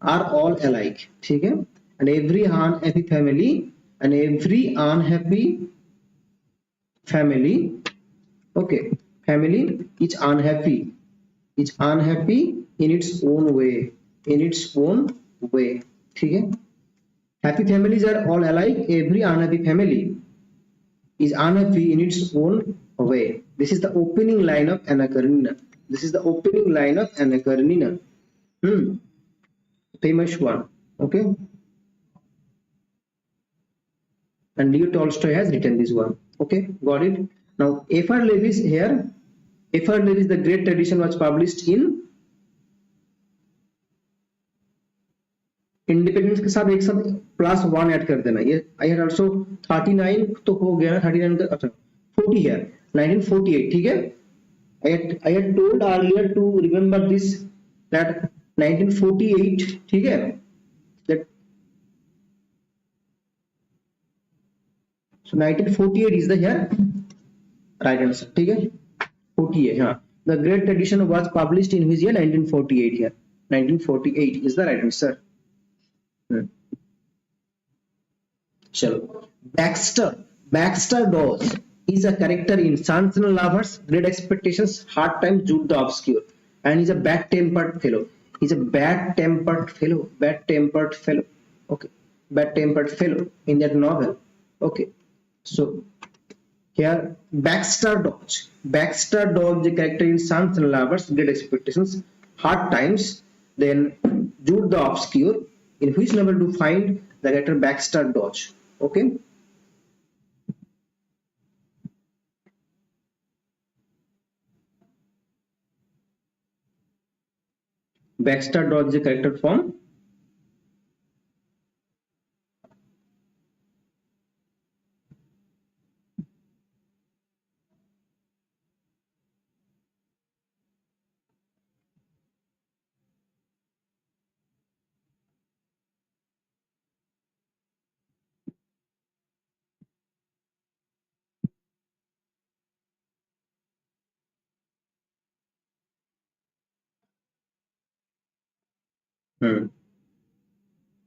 are all alike. ठीक है, and every unhappy family, and every unhappy family, okay, family is unhappy in its own way, in its own way. ठीक है, happy families are all alike, every unhappy family is unhappy in its own way. This is the opening line of Anna Karenina. This is the opening line of Anna Karenina. Famous one. Okay, and Leo Tolstoy has written this one. Okay, got it. Now F.R. Leavy's here, F.R. Leavy's The Great Tradition was published in independence के साथ एक साथ +1 add कर देना. ये I had also 39 तो हो गया ना, 39 का अच्छा 40 है 1948. ठीक है, I had told earlier to remember this that 1948. ठीक है, that so 1948 is the here right answer. ठीक है, 40 है. हाँ, the great tradition was published in which year? 1948 here. 1948 is the right answer. चलो, Baxter Dawes is a character in Sons and Lovers, Great Expectations, Hard Times, Jude the Obscure, and he's a bad-tempered fellow. He's a bad-tempered fellow. Okay, bad-tempered fellow in that novel. Okay, so here Baxter Dodge. Baxter Dodge, the character in Sons and Lovers, Great Expectations, Hard Times, then Jude the Obscure. In which novel do you find the character Baxter Dodge? Okay. Baxter Dodge, the character from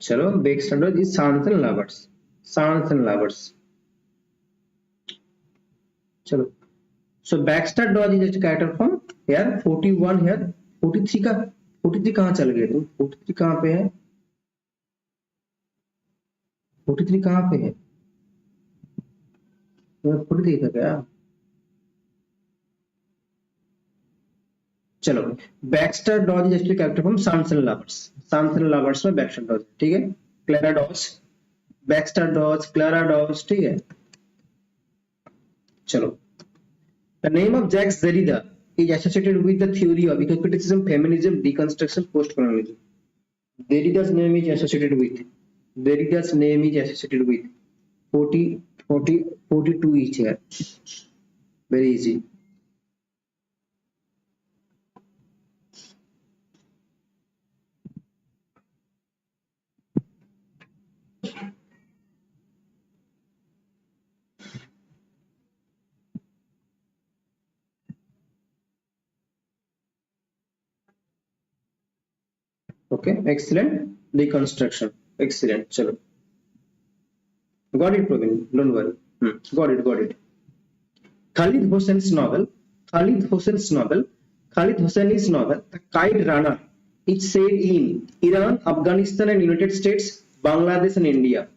चलो Baxter Dodge is Sons and Lovers. Sons and Lovers. चलो so Baxter Dodge is a character from here 41 here 43 का 43 कहाँ चल गए तुम 43 कहाँ पे है 43 कहाँ पे है 43 था क्या चलो Baxter Dodge is actually character from Sons and Lovers. Sons and Lovers में Baxter Dodge ठीक है Clara Dodge Baxter Dodge Clara Dodge ठीक है चलो The name of Jacques Derrida is associated with the theory of criticism, feminism, deconstruction, postcolonialism. Derrida's name is associated with 42 each here. Very easy. Okay, excellent. Deconstruction, excellent. Chalo, got it, Praveen. Don't worry. Got it. Khalid Hossain's novel, The Kite Runner, is set in Iran, Afghanistan, and United States, Bangladesh, and India.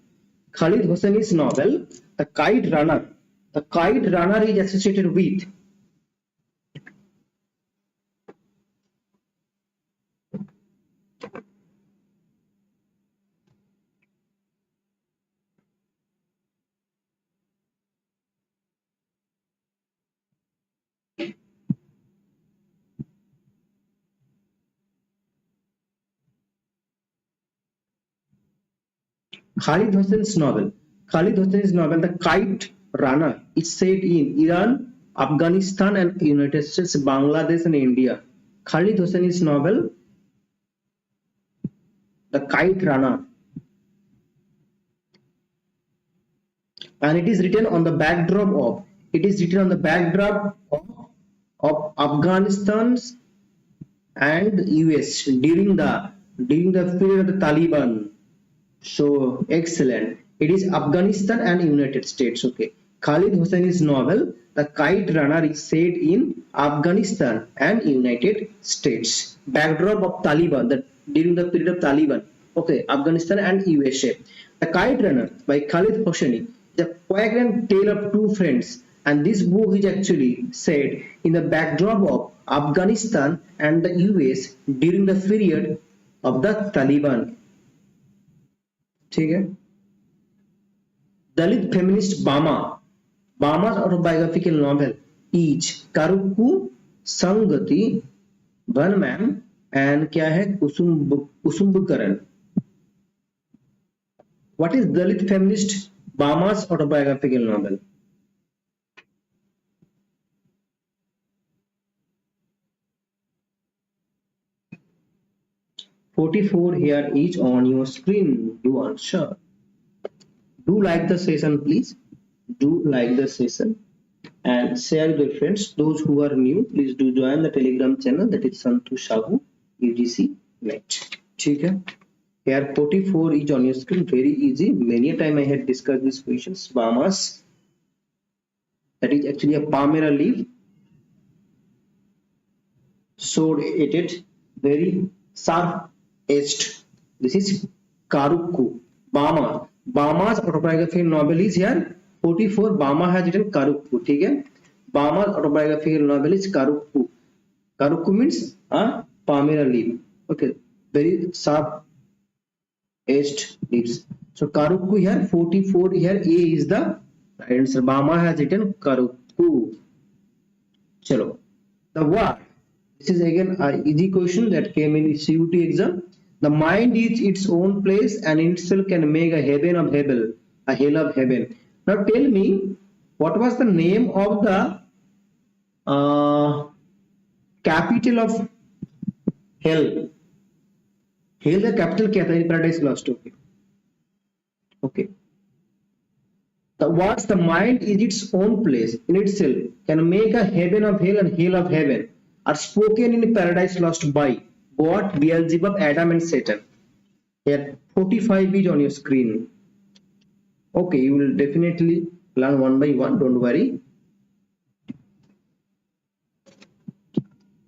Khalid Hossain's novel, The Kite Runner is associated with Khalid Hossain's novel, The Kite Runner, is set in Iran, Afghanistan, and United States, Bangladesh, and India. Khalid Hossain's novel, The Kite Runner, and it is written on the backdrop of Afghanistan's and US during the period of the Taliban. So excellent. It is Afghanistan and United States. Okay. Khalid Hossain's novel, The Kite Runner, is set in Afghanistan and United States. Backdrop of Taliban, during the period of Taliban. Okay, Afghanistan and USA. The Kite Runner by Khalid Hosseini, the poignant tale of two friends, and this book is actually set in the backdrop of Afghanistan and the US during the period of the Taliban. ठीक है दलित feminist बामा's autobiographical novel is कारुकु संगति one ma'am and क्या है कुसुम्बकरण What is Dalit feminist Bama's autobiographical novel? "44 here is on your screen. Do answer. Do like the session, please. Do like the session and share with your friends. Those who are new, please do join the Telegram channel, that is Santu Shagu UGC Net. ठीक है? Here 44 is on your screen. Very easy. Many a time I had discussed these questions. Bamas, that is actually a palmera leaf, sword edged, very sharp edged. This is Karuku. Bama's autobiographical novel is here 44 Bama has written Karukku. ठीक है, Bama autobiographical novel is Karukku. Karukku means a palmyra leaf. Okay, very sharp edged leaves. So Karukku here, 44 here, A is the right answer. Bama has written Karukku. Chalo, the what? This is again an easy question that came in CUT exam. The mind is its own place and itself can make a heaven of hell, a hell of heaven. Now tell me, what was the name of the capital of hell? Hell the capital क्या था in Paradise Lost? Okay. Okay. The what's the mind is its own place in itself can make a heaven of hell and hell of heaven are spoken in Paradise Lost by God, Beelzebub, Adam and Satan. Here 45 is on your screen. Okay, you will definitely learn one by one, don't worry.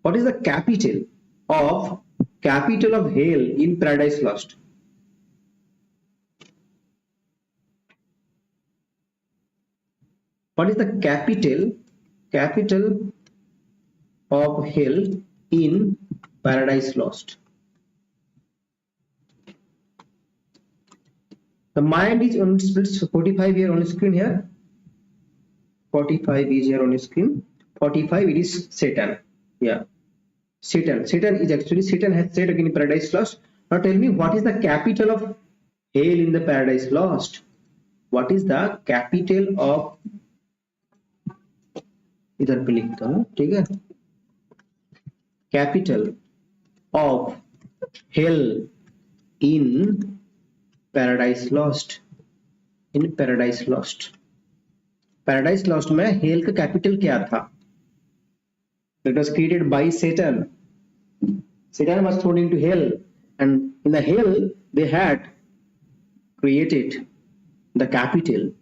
What is the capital of hell in Paradise Lost? What is the capital of hell in Paradise Lost? The mind is on splits 45 here on the screen here. 45 is here on the screen. 45 it is Satan. Yeah. Satan is actually, Satan has said again in Paradise Lost. Now tell me, what is the capital of hell in the Paradise Lost? What is the capital of, इधर पे लिखता हूँ, ठीक है, capital of hell in Paradise Lost. In Paradise Lost. Paradise Lost में hell का capital क्या था? It was created by Satan. Satan was thrown into hell, and in the hell they had created the capital.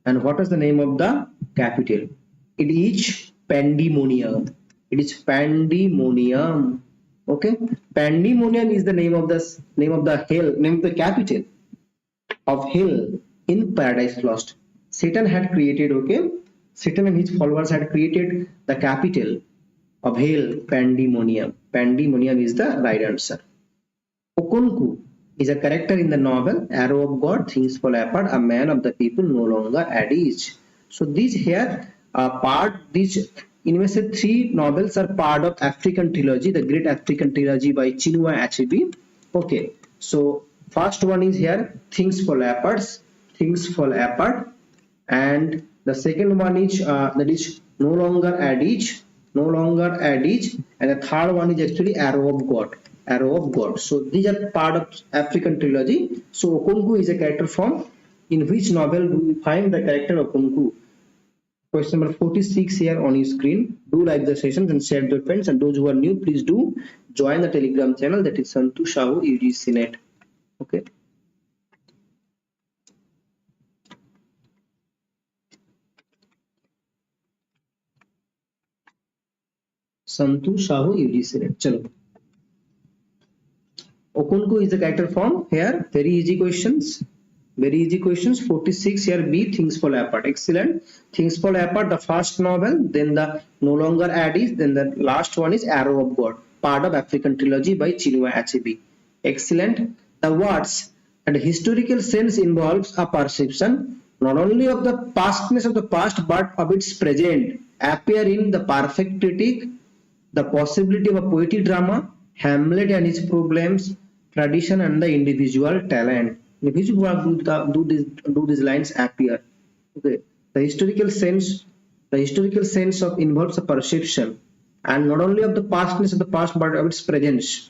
And what is the name of the capital? It is Pandemonium. It is Pandemonium. Okay, Pandemonium is the name of the hell, name of the capital of hell in Paradise Lost. Satan had created, okay, Satan and his followers had created the capital of hell, Pandemonium. Pandemonium is the right answer. Okonku is a character in the novel Arrow of God, Things Fall Apart, a man of the people no longer at ease. So these here are these immersive 3 novels are part of African trilogy, the Great African Trilogy by Chinua Achebe. Okay, so first one is here Things Fall Apart, and the second one is that is No Longer at Each, and the third one is actually Arrow of God. So these are part of African trilogy. So Okonku is a character form. In which novel do we find the character Okonku? Question number 46 here on your screen. Do like the sessions and share with your friends, and those who are new, please do join the Telegram channel, that is Santu Shahu UGC Net. Okay. Santu Shahu UGC Net. Chalo. Okonku is the character form here. Very easy questions. 46 here. B, Things Fall Apart. Excellent. Things Fall Apart, the first novel, then the No Longer at Ease, then the last one is Arrow of God, part of African trilogy by Chinua Achebe. Excellent. The words and historical sense involves a perception not only of the pastness of the past but of its present, appear in The Perfect Critic, The Possibility of a Poetic Drama, Hamlet and His Problems, Tradition and the Individual Talent. In which do these lines appear? Okay, the historical sense of involves a perception, and not only of the pastness of the past but of its presence.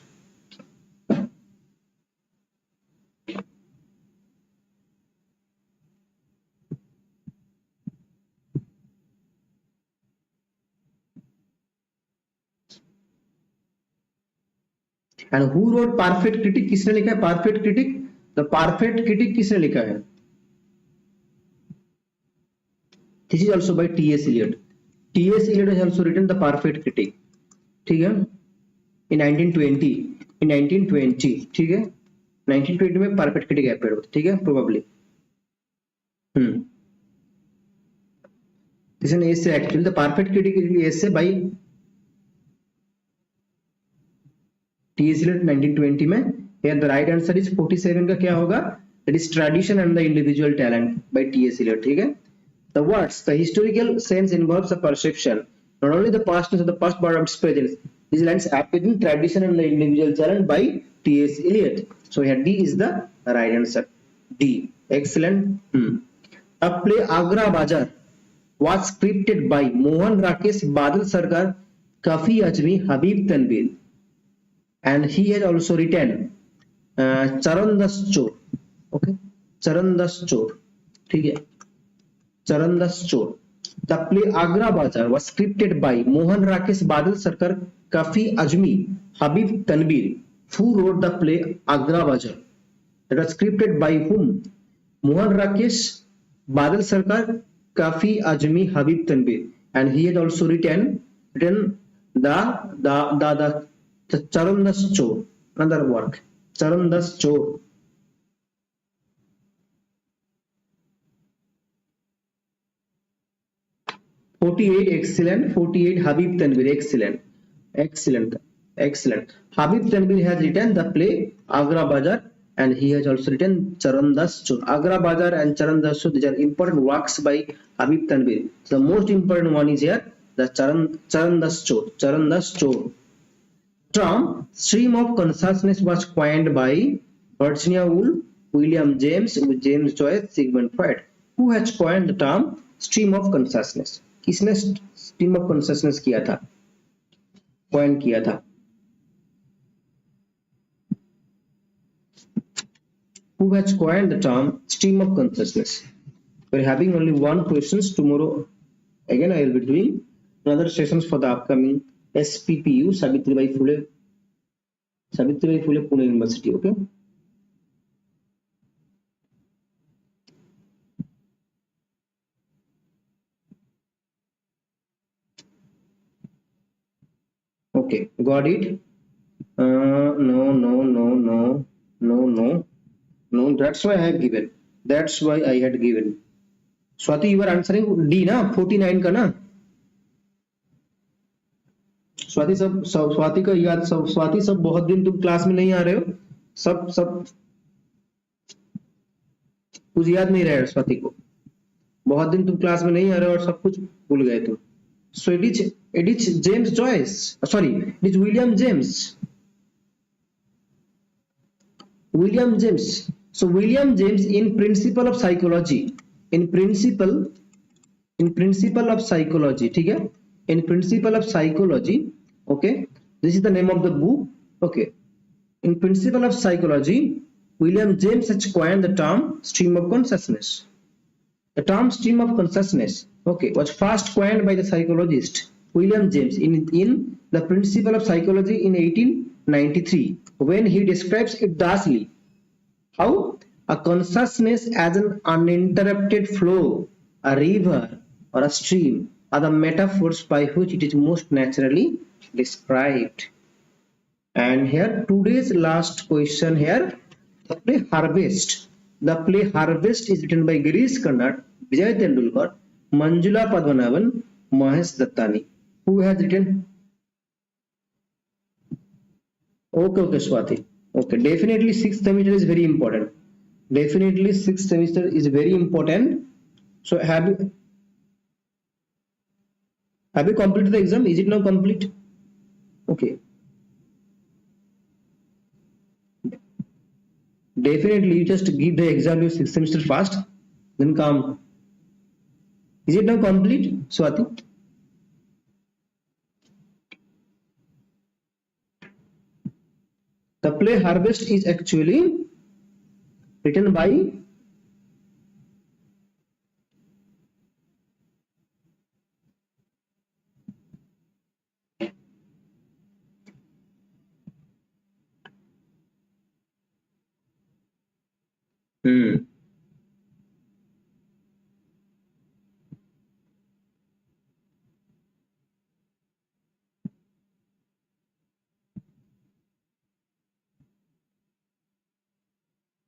And who wrote Perfect Critic? किसने लिखा है Perfect Critic? The Perfect Critic किसने लिखा है? This is also by T.S. Eliot. T.S. Eliot has also written The Perfect Critic. ठीक है? In 1920. ठीक है? 1920 में Perfect Critic appeared होता, ठीक है? Probably. Hmm. This is an essay actually. The perfect critical essay by T.S. Eliot 1920 में. Here the right answer is 47 का क्या होगा? That is tradition and the individual talent by T.S. Eliot. ठीक है? The words, the historical sense involves a perception, not only the past of the past but of its present. These lines appearing tradition and the individual talent by T.S. Eliot. So here D is the right answer. D. Excellent. A play Agra Bazaar was scripted by Mohan Rakesh, Badal Sarkar, Kafi Ajmi, Habib Tanvir, and he has also written Charandas Chor. Okay, Charandas Chor. ठीक है, Charandas Chor. The play Agra Bazaar was scripted by Mohan Rakesh, Badal Sarkar, Kafi Ajmi, Habib Tanvir. Who wrote the play Agra Bazaar? It was scripted by whom? Mohan Rakesh, Badal Sarkar, Kafi Ajmi, Habib Tanvir, and he had also written the Charandas Chor, another work, Charandas Chor. 48, excellent. 48, Habib Tanvir, excellent, excellent, excellent. Habib Tanvir has written the play Agra Bazaar, and he has also written Charandas Chor. Agra Bazaar and Charandas Chor, these are important works by Habib Tanvir. The most important one is here the Charandas Chor. Charandas Chor. Term stream of consciousness was coined by Virginia Woolf, William James, James Joyce, Sigmund Freud. Who has coined the term stream of consciousness? किसने stream of consciousness किया था, coin किया था? Who has coined the term stream of consciousness? We're having only one questions. Tomorrow again I will be doing another sessions for the upcoming SPPU Savitribai Phule Pune University. Okay. Okay, got it. No. That's why I have given. That's why I had given. Swati, you are answering D ना 49 का ना? स्वाति स्वाति का याद स्वाति सब बहुत दिन तुम class में नहीं आ रहे हो, सब कुछ याद नहीं रहा है स्वाति को, बहुत दिन तुम क्लास में नहीं आ रहे हो और सब कुछ भूल गए तुम. So it is James Joyce. Sorry, it is William James. William James. So William James in Principle of Psychology. In Principle of Psychology. ठीक है? In Principle of Psychology. Okay. This is the name of the book. Okay. In Principle of Psychology, William James has coined the term stream of consciousness. The term stream of consciousness, okay, was first coined by the psychologist William James in the Principle of Psychology in 1893, when he describes it thusly: how a consciousness as an uninterrupted flow, a river or a stream are the metaphors by which it is most naturally described. And here today's last question here, the play Harvest. The play Harvest is written by Girish Karnad, Vijay Tendulkar, Manjula Padmanabhan, Mahesh Dattani. Who has written? Okay, Swati. Okay, definitely sixth semester is very important. Definitely sixth semester is very important. So have you completed the exam? Is it now complete? Okay. Definitely you just give the exam your sixth semester fast, then come. Is it now complete, Swati? The play Harvest is actually written by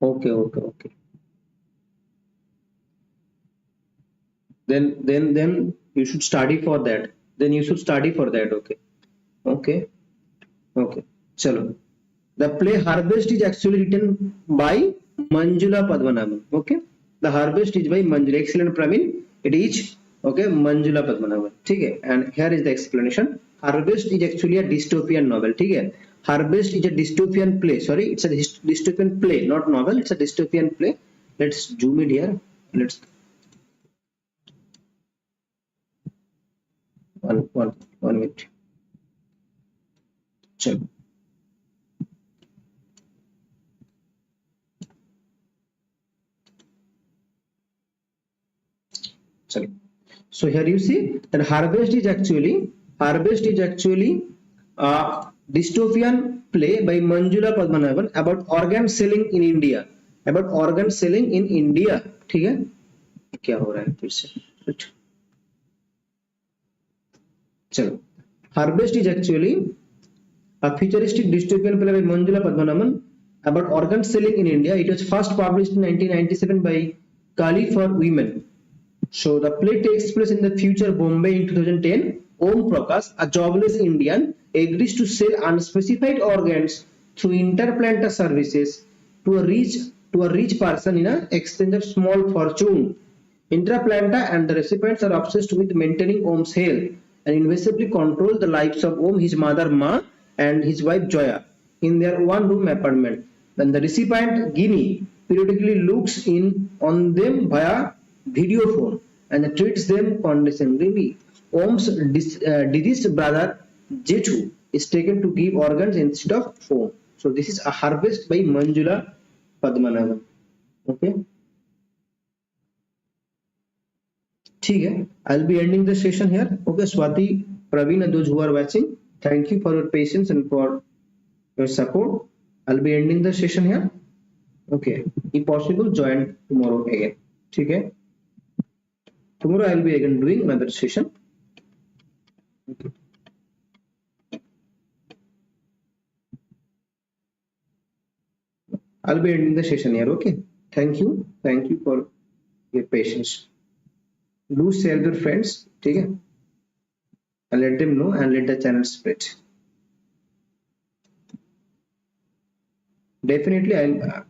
okay. then you should study for that. Then you should study for that. Okay. Okay. Okay. Chalo. The play Harvest is actually written by Manjula Padmanabhan. Okay. The Harvest is by Manjula. Excellent, Praveen. It is okay. Manjula Padmanabhan. Okay. And here is the explanation. Harvest is actually a dystopian novel. Okay. Harvest is a dystopian play. Sorry, it's a dystopian play, not novel. It's a dystopian play. Let's zoom it here. Let's one minute. Check. Sorry. So here you see that Harvest is actually a dystopian play by Manjula Padmanabhan about organ selling in India. About organ selling in India. ठीक है? क्या हो रहा है फिर से? चलो. Harvest is actually a futuristic dystopian play by Manjula Padmanabhan about organ selling in India. It was first published in 1997 by Kali for Women. So the play takes place in the future Bombay in 2010. Om Prakash, a jobless Indian, agrees to sell unspecified organs through interplantar services to a rich person in an exchange of small fortune. Interplanta and the recipients are obsessed with maintaining Om's health and invisibly control the lives of Om, his mother Ma, and his wife Joya in their one-room apartment. Then the recipient Guinea periodically looks in on them via video phone and treats them condescendingly. Om's deceased brother Jetu is taken to give organs instead of phone. So this is a Harvest by Manjula Padmanabhan. Okay. ठीक है. I'll be ending the session here. Okay, Swati, Praveen, and those who are watching, thank you for your patience and for your support. I'll be ending the session here. Okay. If possible, join tomorrow again. ठीक है. Tomorrow I'll be again doing another session. Okay. I'll be ending the session here. Okay. Thank you for your patience. Do share with your friends. ठीक है. And let them know and let the channel spread. Definitely I'll